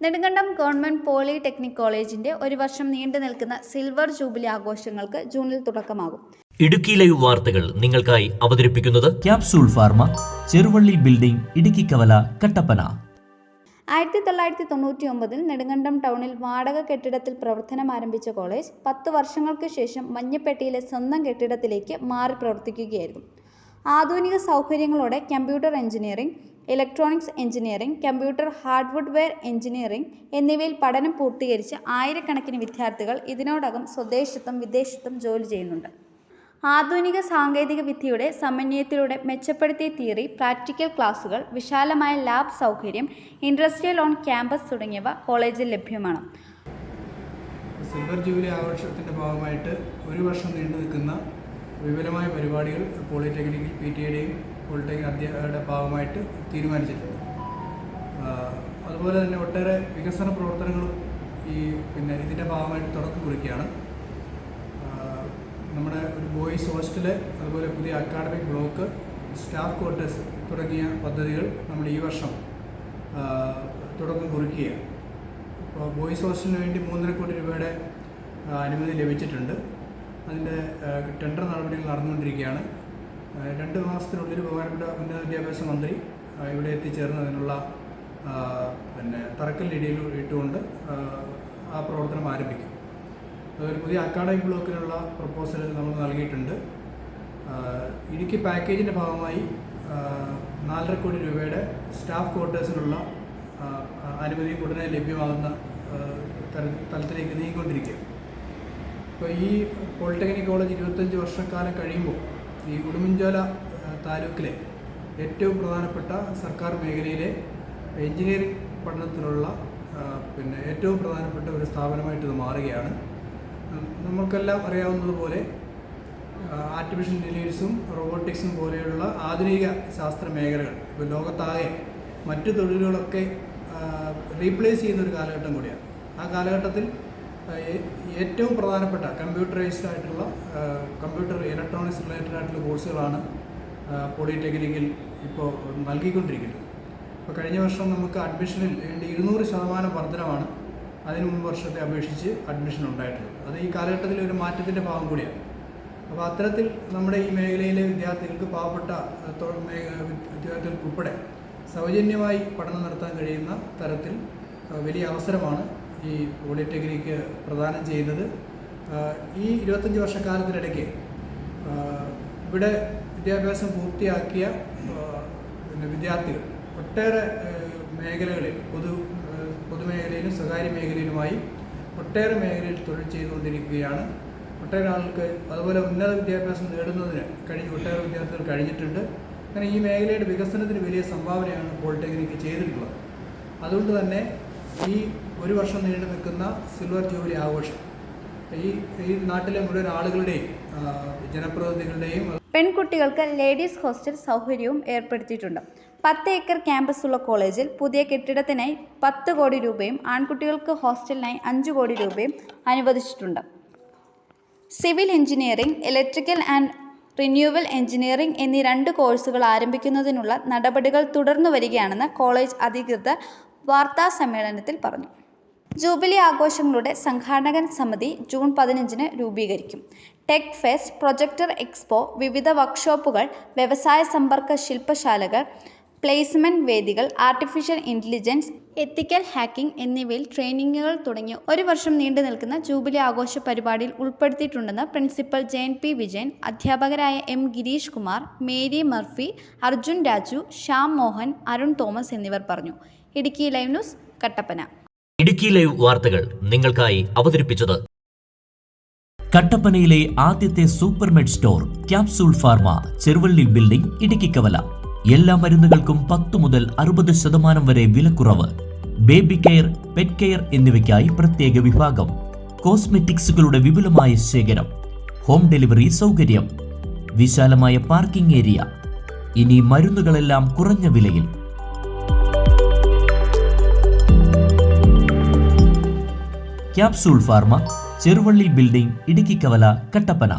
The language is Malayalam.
നെടുങ്കണ്ടം ഗവൺമെന്റ് പോളിടെക്നിക് കോളേജിന്റെ ഒരു വർഷം നീണ്ടു നിൽക്കുന്ന സിൽവർ ജൂബിലി ആഘോഷങ്ങൾക്ക് ജൂണിൽ തുടക്കമാകും. ഇടുക്കി ലൈവ് വാർത്തകൾ നിങ്ങൾക്കായി അവതരിപ്പിക്കുന്നത് capsule Pharma, Cheruvally building, Idukki കവല, കട്ടപ്പന. 1999 നെടുങ്കണ്ടം ടൗണിൽ വാടക കെട്ടിടത്തിൽ പ്രവർത്തനം ആരംഭിച്ച കോളേജ് 10 വർഷങ്ങൾക്ക് ശേഷം മഞ്ഞപ്പെട്ടിയിലെ സ്വന്തം കെട്ടിടത്തിലേക്ക് മാറി പ്രവർത്തിക്കുകയായിരുന്നു. ആധുനിക സൗകര്യങ്ങളോടെ computer engineering, electronics engineering, computer hardware engineering എന്നിവയിൽ പഠനം പൂർത്തീകരിച്ച് ആയിരക്കണക്കിന് വിദ്യാർത്ഥികൾ ഇതിനോടകം സ്വദേശത്തും വിദേശത്തും ജോലി ചെയ്യുന്നുണ്ട്. ആധുനിക സാങ്കേതിക വിദ്യയുടെ സമന്വയത്തിലൂടെ മെച്ചപ്പെടുത്തിയ തിയറി, പ്രാക്ടിക്കൽ ക്ലാസുകൾ, വിശാലമായ ലാബ് സൗകര്യം, ഇൻഡസ്ട്രിയൽ ഓൺ ക്യാമ്പസ് തുടങ്ങിയവ കോളേജിൽ ലഭ്യമാണ്. സിൽവർ ജൂബിലി ആഘോഷത്തിൻ്റെ ഭാഗമായിട്ട് ഒരു വർഷം നീണ്ടു നിൽക്കുന്ന വിപുലമായ പരിപാടികൾ പോളിടെക്നിക്കിൽ PTA-യുടെയും പോളിടെക്നിക് അധ്യാപകരുടെ ഭാഗമായിട്ട് തീരുമാനിച്ചിട്ടുണ്ട്. അതുപോലെ തന്നെ ഒട്ടേറെ വികസന പ്രവർത്തനങ്ങളും ഇതിൻ്റെ ഭാഗമായിട്ട് തുടക്കം കുറിക്കുകയാണ്. നമ്മുടെ ഒരു ബോയ്സ് ഹോസ്റ്റല്, അതുപോലെ പുതിയ അക്കാഡമിക് ബ്ലോക്ക്, സ്റ്റാഫ് ക്വാർട്ടേഴ്സ് തുടങ്ങിയ പദ്ധതികൾ നമ്മൾ ഈ വർഷം തുടക്കം കുറിക്കുകയാണ്. ഇപ്പോൾ ബോയ്സ് ഹോസ്റ്റലിന് വേണ്ടി 3.5 കോടി രൂപയുടെ അനുമതി ലഭിച്ചിട്ടുണ്ട്. അതിൻ്റെ ടെൻഡർ നടപടികൾ നടന്നുകൊണ്ടിരിക്കുകയാണ്. 2 മാസത്തിനുള്ളിൽ ബഹുമാനപ്പെട്ട ഉന്നത വിദ്യാഭ്യാസ മന്ത്രി ഇവിടെ എത്തിച്ചേർന്ന് അതിനുള്ള തറക്കല്ലിടിയിൽ ഇട്ടുകൊണ്ട് ആ പ്രവർത്തനം ആരംഭിക്കും. അതുപോലെ പുതിയ അക്കാഡമിക് ബ്ലോക്കിനുള്ള പ്രപ്പോസൽ നമ്മൾ നൽകിയിട്ടുണ്ട്. ഇടുക്കി പാക്കേജിൻ്റെ ഭാഗമായി 4.5 കോടി രൂപയുടെ സ്റ്റാഫ് ക്വാർട്ടേഴ്സിനുള്ള അനുമതി ഉടനെ ലഭ്യമാകുന്ന തലത്തിലേക്ക് നീങ്ങിക്കൊണ്ടിരിക്കുക. ഇപ്പോൾ ഈ പോളിടെക്നിക് കോളേജ് 25 വർഷക്കാലം കഴിയുമ്പോൾ ഈ ഉടുമ്പൻചോല താലൂക്കിലെ ഏറ്റവും പ്രധാനപ്പെട്ട സർക്കാർ മേഖലയിലെ എഞ്ചിനീയറിംഗ് പഠനത്തിലുള്ള ഏറ്റവും പ്രധാനപ്പെട്ട ഒരു സ്ഥാപനമായിട്ട് ഇത് മാറുകയാണ്. നമുക്കെല്ലാം അറിയാവുന്നതുപോലെ ആർട്ടിഫിഷ്യൽ ഇൻ്റലിജൻസും റോബോട്ടിക്സും പോലെയുള്ള ആധുനിക ശാസ്ത്ര മേഖലകൾ ഇപ്പോൾ ലോകത്താകെ മറ്റു തൊഴിലുകളൊക്കെ റീപ്ലേസ് ചെയ്യുന്ന ഒരു കാലഘട്ടം കൂടിയാണ്. ആ കാലഘട്ടത്തിൽ ഏറ്റവും പ്രധാനപ്പെട്ട കമ്പ്യൂട്ടറൈസ്ഡ് ആയിട്ടുള്ള കമ്പ്യൂട്ടർ ഇലക്ട്രോണിക്സ് റിലേറ്റഡ് ആയിട്ടുള്ള കോഴ്സുകളാണ് പോളിടെക്നിക്കിൽ ഇപ്പോൾ നൽകിക്കൊണ്ടിരിക്കുന്നത്. ഇപ്പോൾ കഴിഞ്ഞ വർഷം നമുക്ക് അഡ്മിഷനിൽ വേണ്ടി 200% വർധനമാണ് അതിന് മുമ്പ് വർഷത്തെ അപേക്ഷിച്ച് അഡ്മിഷൻ ഉണ്ടായിട്ടുള്ളത്. അത് ഈ കാലഘട്ടത്തിൽ ഒരു മാറ്റത്തിൻ്റെ ഭാഗം കൂടിയാണ്. അപ്പോൾ അത്തരത്തിൽ നമ്മുടെ ഈ മേഖലയിലെ വിദ്യാർത്ഥികൾക്ക്, പാവപ്പെട്ട വിദ്യാർത്ഥികൾക്ക് ഉൾപ്പെടെ സൗജന്യമായി പഠനം നടത്താൻ കഴിയുന്ന തരത്തിൽ വലിയ അവസരമാണ് ഈ പോളിടെക്നിക്ക് പ്രദാനം ചെയ്യുന്നത്. ഈ 25 വർഷക്കാലത്തിനിടയ്ക്ക് ഇവിടെ വിദ്യാഭ്യാസം പൂർത്തിയാക്കിയ വിദ്യാർത്ഥികൾ ഒട്ടേറെ മേഖലകളിൽ പൊതുമേഖലയിലും സ്വകാര്യ മേഖലയിലുമായി ഒട്ടേറെ മേഖലയിൽ തൊഴിൽ ചെയ്തുകൊണ്ടിരിക്കുകയാണ്. ഒട്ടേറെ ആൾക്ക് അതുപോലെ ഉന്നത വിദ്യാഭ്യാസം നേടുന്നതിന് ഒട്ടേറെ വിദ്യാർത്ഥികൾ കഴിഞ്ഞിട്ടുണ്ട്. അങ്ങനെ ഈ മേഖലയുടെ വികസനത്തിന് വലിയ സംഭാവനയാണ് പോളിടെക്നിക്ക് ചെയ്തിട്ടുള്ളത്. അതുകൊണ്ട് തന്നെ ഈ ഒരു വർഷം നീണ്ടു നിൽക്കുന്ന സിൽവർ ജൂബിലി ആഘോഷം ഈ നാട്ടിലെ മുഴുവൻ ആളുകളുടെയും ജനപ്രതിനിധികളുടെയും പെൺകുട്ടികൾക്ക് ലേഡീസ് ഹോസ്റ്റൽ സൗകര്യവും ഏർപ്പെടുത്തിയിട്ടുണ്ട്. 10 ഏക്കർ ക്യാമ്പസുള്ള കോളേജിൽ പുതിയ കെട്ടിടത്തിനായി 10 കോടി രൂപയും ആൺകുട്ടികൾക്ക് ഹോസ്റ്റലിനായി 5 കോടി രൂപയും അനുവദിച്ചിട്ടുണ്ട്. Civil engineering, electrical and renewal engineering എന്നീ 2 കോഴ്സുകൾ ആരംഭിക്കുന്നതിനുള്ള നടപടികൾ തുടർന്നു വരികയാണെന്ന് കോളേജ് അധികൃതർ വാർത്താ സമ്മേളനത്തിൽ പറഞ്ഞു. ജൂബിലി ആഘോഷങ്ങളുടെ സംഘാടക സമിതി ജൂൺ 15 രൂപീകരിക്കും. ടെക് ഫെസ്റ്റ്, പ്രൊജക്ടർ എക്സ്പോ, വിവിധ വർക്ക്ഷോപ്പുകൾ, വ്യവസായ സമ്പർക്ക ശില്പശാലകൾ, പ്ലേസ്മെന്റ് വേദികൾ, ആർട്ടിഫിഷ്യൽ ഇൻ്റലിജൻസ്, എത്തിക്കൽ ഹാക്കിംഗ് എന്നിവയിൽ ട്രെയിനിങ്ങുകൾ തുടങ്ങി ഒരു വർഷം നീണ്ടു നിൽക്കുന്ന ജൂബിലി ആഘോഷ പരിപാടിയിൽ ഉൾപ്പെടുത്തിയിട്ടുണ്ടെന്ന് പ്രിൻസിപ്പൽ ജയൻ വിജയൻ, അധ്യാപകരായ M Girish Kumar, Mary Murphy, Arjun Raju, Shyam Mohan, Arun Thomas എന്നിവർ പറഞ്ഞു. Idukki live news, Kattappana. Idukki live വാർത്തകൾ നിങ്ങൾക്കായി അവതരിപ്പിച്ചത് കട്ടപ്പനയിലെ ആദ്യത്തെ Supermed store Capsule Pharma, Cheruvally building, Idukki കവല. എല്ലാ മരുന്നുകൾക്കും 10 മുതൽ 60% വരെ വിലക്കുറവ്. ബേബി കെയർ, പെറ്റ് കെയർ എന്നിവയ്ക്കായി പ്രത്യേക വിഭാഗം. കോസ്മെറ്റിക്സുകളുടെ വിപുലമായ ശേഖരം. ഹോം ഡെലിവറി സൗകര്യം. വിശാലമായ പാർക്കിംഗ് ഏരിയ. ഇനി മരുന്നുകളെല്ലാം കുറഞ്ഞ വിലയിൽ. Capsule Pharma, Cheruvally building, Idukki കവല, കട്ടപ്പന.